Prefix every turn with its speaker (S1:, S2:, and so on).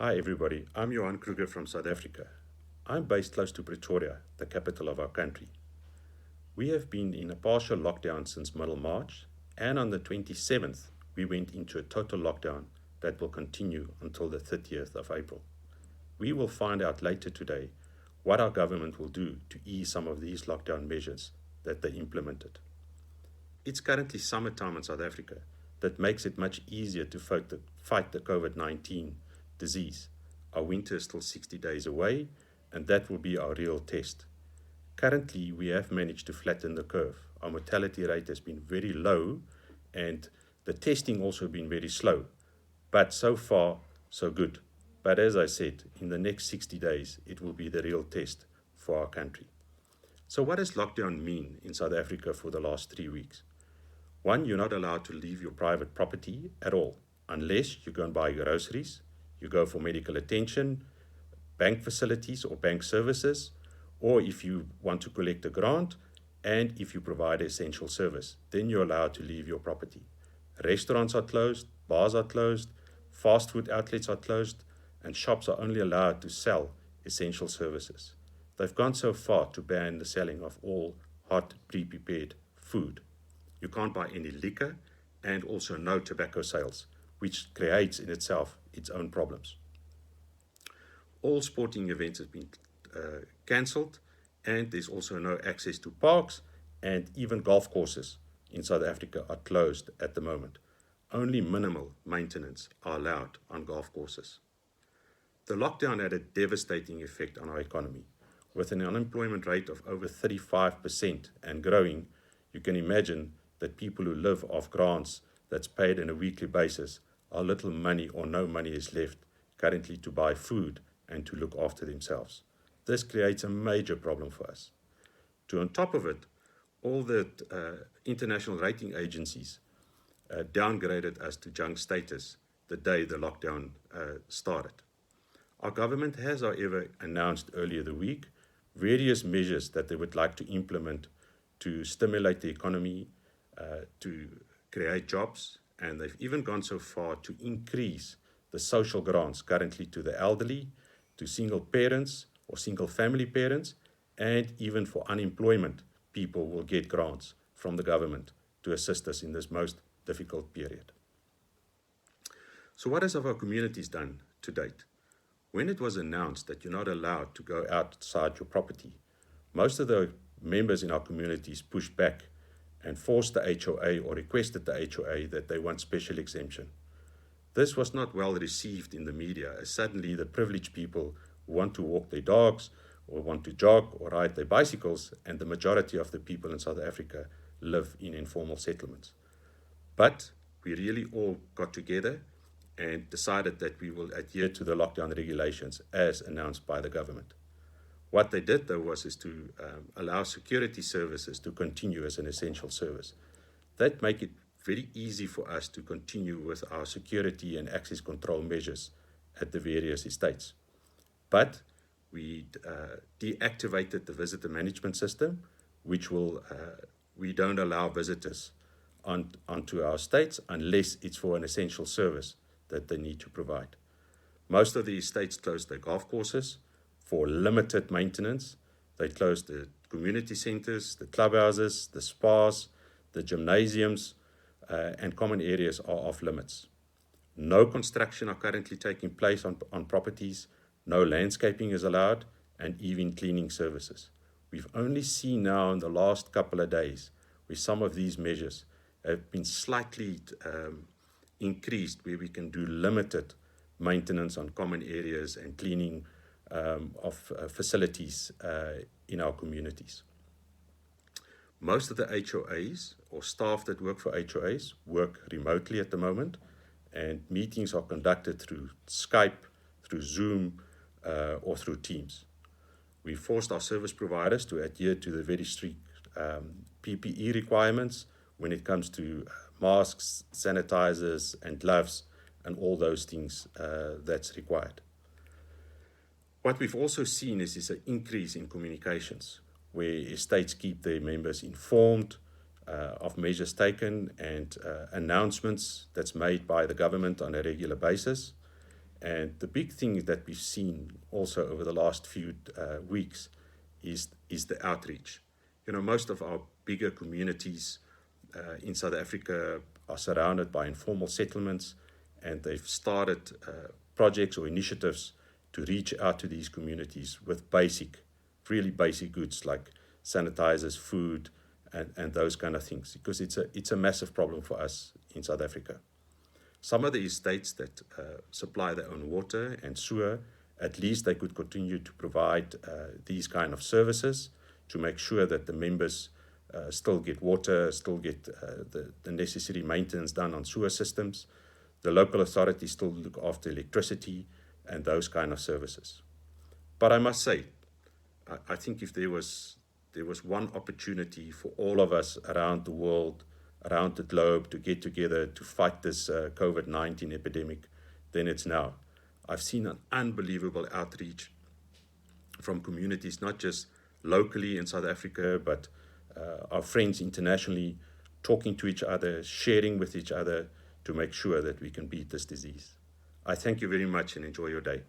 S1: Hi everybody, I'm Johan Kruger from South Africa. I'm based close to Pretoria, the capital of our country. We have been in a partial lockdown since middle March, and on the 27th we went into a total lockdown that will continue until the 30th of April. We will find out later today what our government will do to ease some of these lockdown measures that they implemented. It's currently summertime in South Africa that makes it much easier to fight the COVID-19 disease. Our winter is still 60 days away, and that will be our real test. Currently, we have managed to flatten the curve. Our mortality rate has been very low, and the testing also been very slow. But so far, so good. But as I said, in the next 60 days, it will be the real test for our country. So what does lockdown mean in South Africa for the last 3 weeks? One, you're not allowed to leave your private property at all, unless you go and buy groceries, you go for medical attention, bank facilities or bank services, or if you want to collect a grant, and if you provide an essential service, then you're allowed to leave your property. Restaurants are closed, bars are closed, fast food outlets are closed, and shops are only allowed to sell essential services. They've gone so far to ban the selling of all hot, pre-prepared food. You can't buy any liquor, and also no tobacco sales, which creates in itself its own problems. All sporting events have been cancelled, and there's also no access to parks, and even golf courses in South Africa are closed at the moment. Only minimal maintenance are allowed on golf courses. The lockdown had a devastating effect on our economy. With an unemployment rate of over 35% and growing, you can imagine that people who live off grants that's paid on a weekly basis are little money or no money is left currently to buy food and to look after themselves. This creates a major problem for us. On top of it, all the international rating agencies downgraded us to junk status the day the lockdown started. Our government has, however, announced earlier the week various measures that they would like to implement to stimulate the economy, to create jobs, and they've even gone so far to increase the social grants currently to the elderly, to single parents or single family parents, and even for unemployment, people will get grants from the government to assist us in this most difficult period. So what has our communities done to date? When it was announced that you're not allowed to go outside your property, most of the members in our communities pushed back and forced the HOA or requested the HOA that they want special exemption. This was not well received in the media, as suddenly the privileged people who want to walk their dogs or want to jog or ride their bicycles, and the majority of the people in South Africa live in informal settlements. But we really all got together and decided that we will adhere to the lockdown regulations as announced by the government. What they did, though, was to allow security services to continue as an essential service. That make it very easy for us to continue with our security and access control measures at the various estates. But we deactivated the visitor management system, which will we don't allow visitors onto our estates unless it's for an essential service that they need to provide. Most of the estates closed their golf courses for limited maintenance. They closed the community centers, the clubhouses, the spas, the gymnasiums, and common areas are off limits. No construction are currently taking place on properties, no landscaping is allowed, and even cleaning services. We've only seen now in the last couple of days where some of these measures have been slightly increased, where we can do limited maintenance on common areas and cleaning of facilities in our communities. Most of the HOAs or staff that work for HOAs work remotely at the moment, and meetings are conducted through Skype, through Zoom, or through Teams. We forced our service providers to adhere to the very strict PPE requirements when it comes to masks, sanitizers, and gloves, and all those things that's required. What we've also seen is an increase in communications, where estates keep their members informed of measures taken and announcements that's made by the government on a regular basis. And the big thing that we've seen also over the last few weeks is the outreach. Most of our bigger communities in South Africa are surrounded by informal settlements, and they've started projects or initiatives to reach out to these communities with really basic goods like sanitizers, food, and those kind of things, because it's a massive problem for us in South Africa. Some of the estates that supply their own water and sewer, at least they could continue to provide these kind of services to make sure that the members still get water, still get the necessary maintenance done on sewer systems. The local authorities still look after electricity and those kind of services. But I must say, I think if there was one opportunity for all of us around the world, around the globe, to get together to fight this COVID-19 epidemic, then it's now. I've seen an unbelievable outreach from communities, not just locally in South Africa, but our friends internationally, talking to each other, sharing with each other to make sure that we can beat this disease. I thank you very much and enjoy your day.